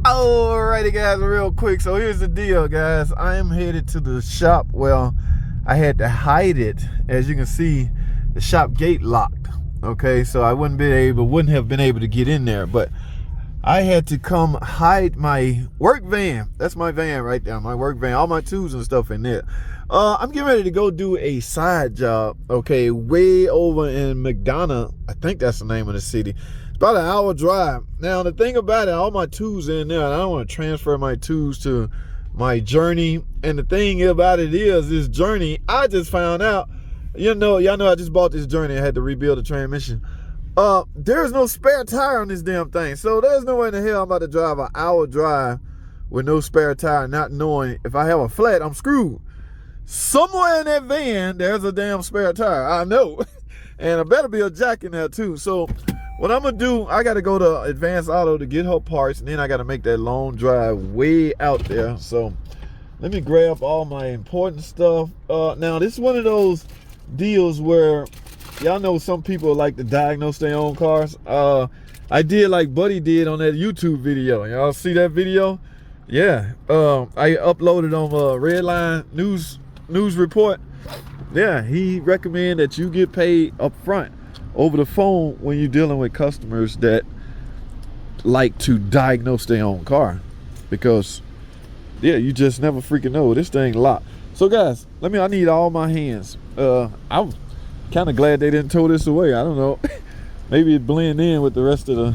Alrighty guys, real quick. So here's the deal, guys. I am headed to the shop. Well, I had to hide it. As you can see, the shop gate locked. Okay, so I wouldn't have been able to get in there, but I had to come hide my work van. That's my van right there, my work van, all my tools and stuff in there. I'm getting ready to go do a side job, okay, way over in McDonough. I think that's the name of the city. It's about an hour drive. Now, the thing about it, all my tools in there, and I don't want to transfer my tools to my Journey. And the thing about it is, this Journey, I just found out, y'all know I just bought this Journey. I had to rebuild the transmission. There's no spare tire on this damn thing. So there's no way in the hell I'm about to drive an hour drive with no spare tire, not knowing if I have a flat, I'm screwed. Somewhere in that van, there's a damn spare tire. I know. And there better be a jack in there too. So what I'm gonna do, I gotta go to Advanced Auto to get her parts, and then I gotta make that long drive way out there. So let me grab all my important stuff. Now this is one of those deals where y'all know some people like to diagnose their own cars. I did like Buddy did on that YouTube video. Y'all see that video? Yeah. I uploaded on Redline News Report. Yeah, he recommend that you get paid up front over the phone when you're dealing with customers that like to diagnose their own car, because yeah, you just never freaking know. This thing locked. So guys, I need all my hands. I'm kind of glad they didn't tow this away. I don't know. Maybe it blend in with the rest of the,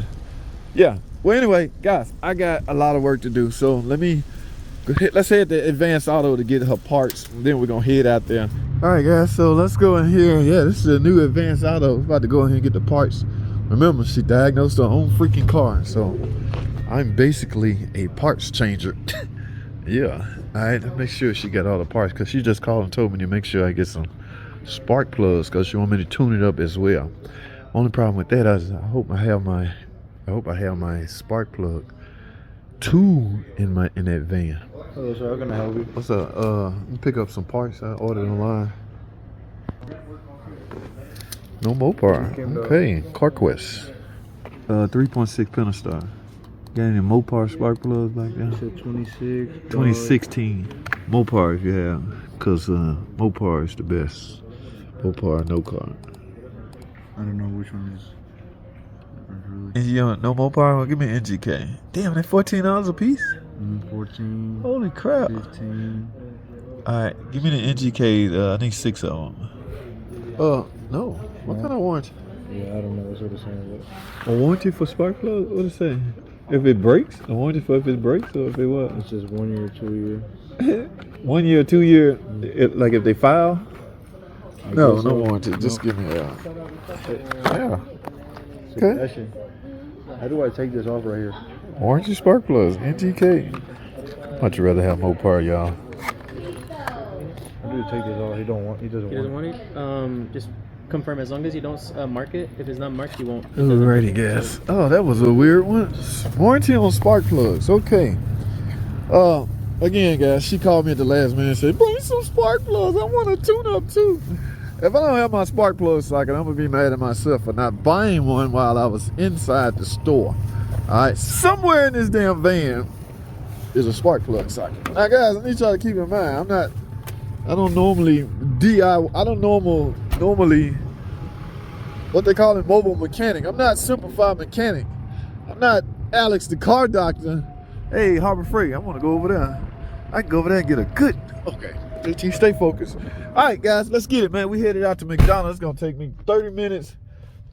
yeah. Well, anyway, guys, I got a lot of work to do. So let's head to Advanced Auto to get her parts. And then we're gonna head out there. All right, guys, so let's go in here. Yeah, this is a new Advanced Auto. We're about to go in here and get the parts. Remember, she diagnosed her own freaking car. So I'm basically a parts changer. Yeah, I had to make sure she got all the parts, because she just called and told me to make sure I get some spark plugs, because she want me to tune it up as well. Only problem with that is I hope I have my spark plug 2 in that van. Hello, sir. How can I help you? What's up? Let me pick up some parts I ordered online. No Mopar. Okay, Carquest. 3.6 Pentastar. Got any Mopar spark plugs back there? You said 26. 2016 Mopar if you have, because Mopar is the best. Mopar, no car. I don't know which one is. No Mopar? Well, give me an NGK. Damn, they're $14 a piece? 14. Holy crap. 15. Alright, give me the NGK. I think 6 of them. No. What kind of warranty? Yeah, I don't know what it's saying. A warranty for spark plugs? What is it say? If it breaks? A warranty for if it breaks, or if it what? It's just 1 year, 2 year. 1 year, 2 year? Like if they file? No warranty. Just give me a... Yeah. Okay. How do I take this off right here? Warranty spark plugs, NGK. I'd much rather have Mopar, y'all. How do you take this off? He doesn't want it. Just confirm, as long as you don't mark it. If it's not marked, you won't. Alrighty, guys. Oh, that was a weird one. Warranty on spark plugs. Okay. Again, guys, she called me at the last minute and said, bring some spark plugs. I want a tune-up too. If I don't have my spark plug socket, I'm gonna be mad at myself for not buying one while I was inside the store. All right, somewhere in this damn van is a spark plug socket. Now, guys, I need y'all to keep in mind, I don't normally what they call it, mobile mechanic. I'm not simplified mechanic. I'm not Alex the car doctor. Hey, Harbor Freight, I want to go over there. I can go over there and get a good. Okay, JT, stay focused. All right, guys, let's get it, man. We headed out to McDonald's. It's gonna take me 30 minutes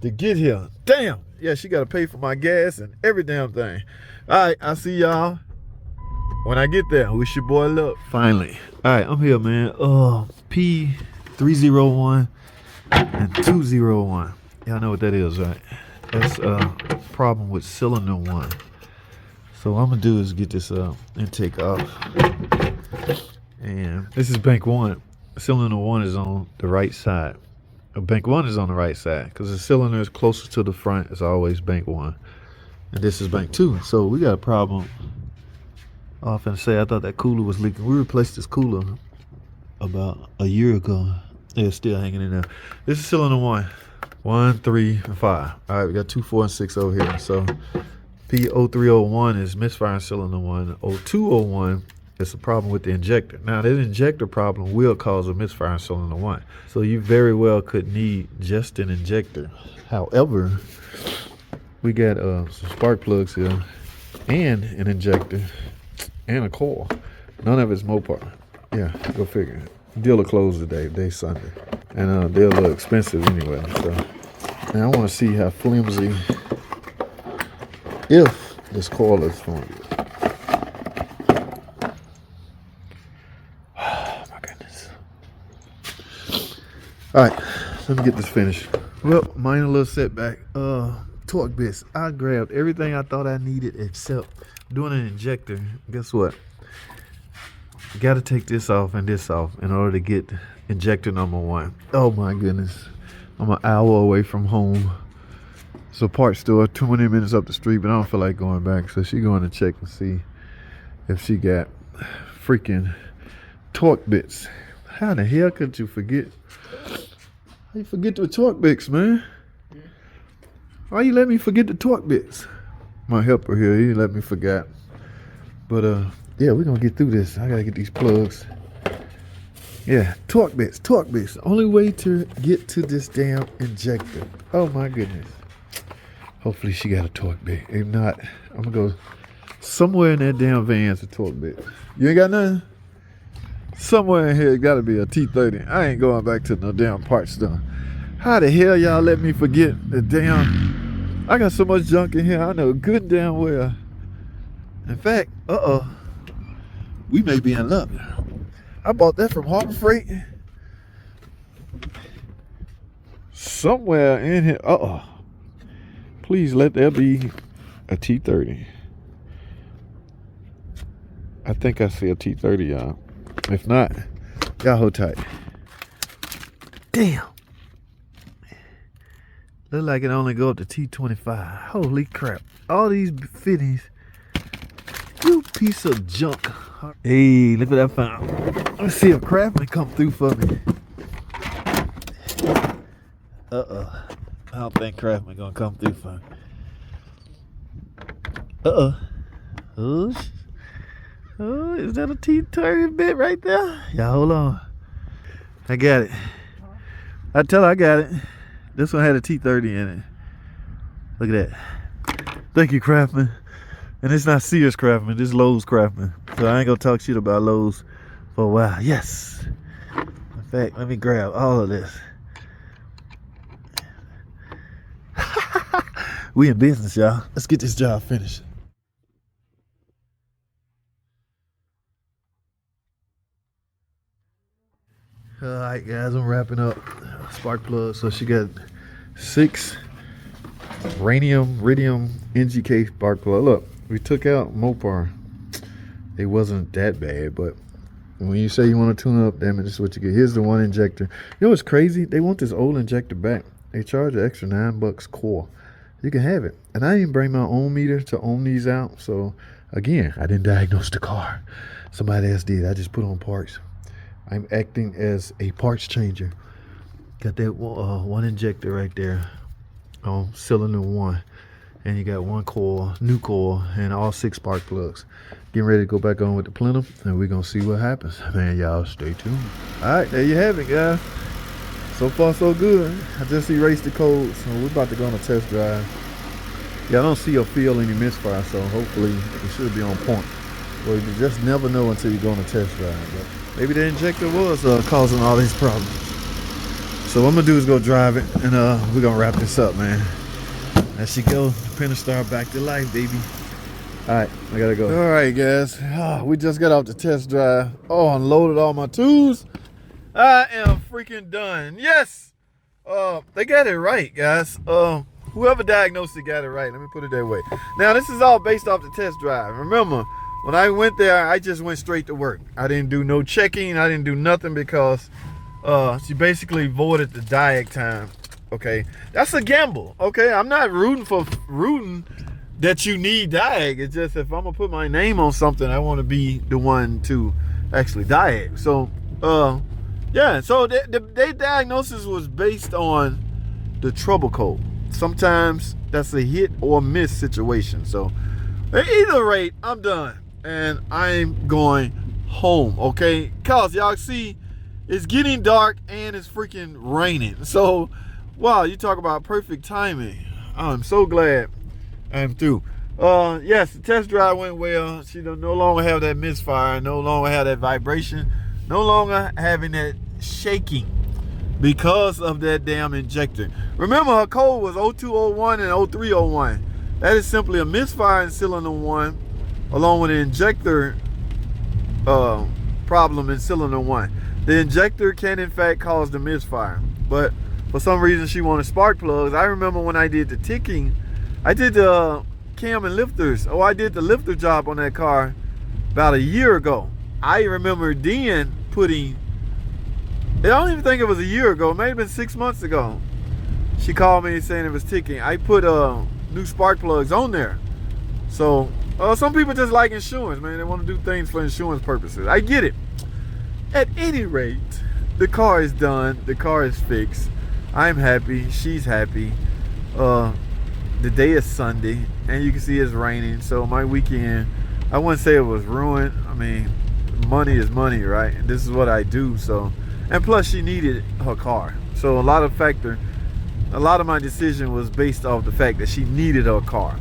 to get here. Damn. Yeah, she gotta pay for my gas and every damn thing. All right, I'll see y'all when I get there. Wish your boy luck. Finally. All right, I'm here, man. P0301 and 201. Y'all know what that is, right? That's a problem with cylinder 1. So what I'm gonna do is get this intake off. And this is bank 1. Cylinder 1 is on the right side. Bank 1 is on the right side because the cylinder is closer to the front. It's always bank 1. And this is bank 2. So we got a problem. I often say I thought that cooler was leaking. We replaced this cooler about a year ago. It's still hanging in there. This is cylinder 1. 1, 3, and 5. All right, we got 2, 4, and 6 over here. So P0301 is misfiring cylinder 1. 0201 is a problem with the injector. Now, that injector problem will cause a misfiring cylinder 1. So you very well could need just an injector. However, we got some spark plugs here and an injector and a coil. None of it's Mopar. Yeah, go figure. Dealer closed today. Today's Sunday. And they're a little expensive anyway. So now I want to see how flimsy, if this coil is flimsy. Oh my goodness. Alright, let me get this finished. Well, minor little setback. Torque bits. I grabbed everything I thought I needed except doing an injector. Guess what? Got to take this off and this off in order to get injector number 1. Oh my goodness. I'm an hour away from home. It's a parts store 20 minutes up the street, but I don't feel like going back. So she going to check and see if she got freaking torque bits. How the hell could you forget? How you forget the torque bits, man? Why you let me forget the torque bits? My helper here, he let me forget. But yeah, we're gonna get through this. I gotta get these plugs. Yeah, torque bits. Only way to get to this damn injector. Oh my goodness. Hopefully she got a torque bit. If not, I'm gonna go somewhere in that damn van's a torque bit. You ain't got nothing? Somewhere in here, it gotta be a T30. I ain't going back to no damn parts store. How the hell y'all let me forget the damn... I got so much junk in here, I know good damn well. In fact, we may be in luck. I bought that from Harbor Freight. Somewhere in here, please let there be a T30. I think I see a T30, y'all. If not, y'all hold tight. Damn. Look like it only go up to T25. Holy crap. All these fittings. You piece of junk. Hey, look what I found. Let's see if Craftsman come through for me. I don't think Craftsman gonna come through for me. Oh, is that a T30 bit right there? Yeah, hold on. I got it. I tell her I got it. This one had a T30 in it. Look at that. Thank you, Craftsman. And it's not Sears Craftsman, this is Lowe's Craftsman. So I ain't gonna talk shit about Lowe's for a while. Yes. In fact, let me grab all of this. We in business, y'all. Let's get this job finished. Alright guys, I'm wrapping up spark plugs. So she got 6 radium NGK spark plug. Look, we took out Mopar. It wasn't that bad, but when you say you want to tune up, damn it, this is what you get. Here's the 1 injector. You know what's crazy? They want this old injector back. They charge an extra $9 core. You can have it. And I didn't bring my own meter to own these out. So again, I didn't diagnose the car. Somebody else did. I just put on parts. I'm acting as a parts changer. Got that 1 injector right there on cylinder 1. And you got 1 coil, new coil, and all 6 spark plugs. Getting ready to go back on with the plenum, and we're gonna see what happens. Man, y'all stay tuned. All right, there you have it, guys. So far, so good. I just erased the code, so we're about to go on a test drive. Yeah, I don't see or feel any misfire, so hopefully it should be on point. Well, you just never know until you go on a test drive. But maybe the injector was causing all these problems. So what I'm gonna do is go drive it, and we're gonna wrap this up, man. There she goes, Pentastar back to life, baby. All right, I gotta go. All right, guys, we just got off the test drive. Oh, unloaded all my tools. I am freaking done. Yes, they got it right, guys. Whoever diagnosed it got it right. Let me put it that way. Now, this is all based off the test drive. Remember, when I went there, I just went straight to work. I didn't do no checking. I didn't do nothing because she basically voided the diag time. Okay, that's a gamble. Okay, I'm not rooting that you need diag. It's just if I'm gonna put my name on something, I want to be the one to actually diag. So yeah, so their diagnosis was based on the trouble code. sometimes that's a hit or miss situation. So at either rate, I'm done and I'm going home, okay? Cause y'all see, it's getting dark and it's freaking raining. So, wow, you talk about perfect timing. I'm so glad I'm through. Yes, the test drive went well. She don't no longer have that misfire, no longer have that vibration, no longer having that shaking because of that damn injector. Remember, her code was 0201 and 0301. That is simply a misfire in cylinder 1 along with the injector problem in cylinder 1. The injector can in fact cause the misfire, but for some reason she wanted spark plugs. I remember when I did the ticking, I did the cam and lifters. Oh, I did the lifter job on that car about a year ago. I remember then putting, I don't even think it was a year ago, it may have been 6 months ago. She called me saying it was ticking. I put new spark plugs on there. So some people just like insurance, man. They want to do things for insurance purposes. I get it. At any rate, the car is done. The car is fixed. I'm happy. She's happy. The day is Sunday, and you can see it's raining. So my weekend, I wouldn't say it was ruined. I mean, money is money, right? And this is what I do. So, and plus she needed her car. So a lot of my decision was based off the fact that she needed her car.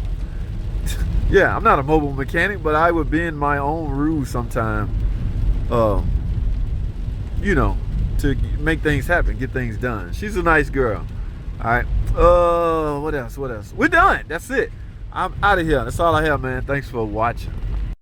Yeah, I'm not a mobile mechanic, but I would bend my own rules sometime. You know, to make things happen, get things done. She's a nice girl. All right. What else? We're done. That's it. I'm out of here. That's all I have, man. Thanks for watching.